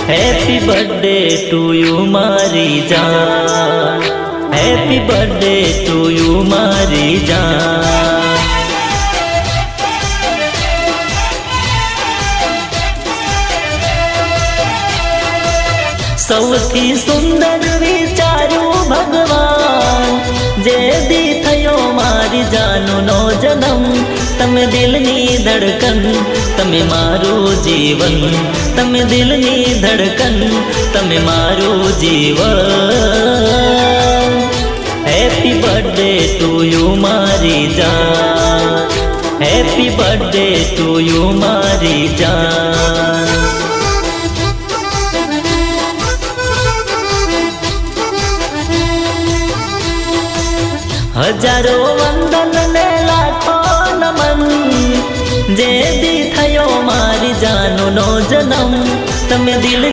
Happy birthday to you मारी जान, happy birthday to you मारी जान। सौथी सुंदर विचारू भगवान जे दी थयो मारी जानू नो जन्म। तमे दिलनी धड़कन तमे मारू जीवन, तमे दिलनी धड़कन तमे मारू जीवन। हैप्पी बर्थडे टू यू मारी जान, हैप्पी बर्थडे टू यू मारी जान। हजारों वंदन ने लाखों नमन जे दी थयो मारी जानू नो जन्म। तमे दिल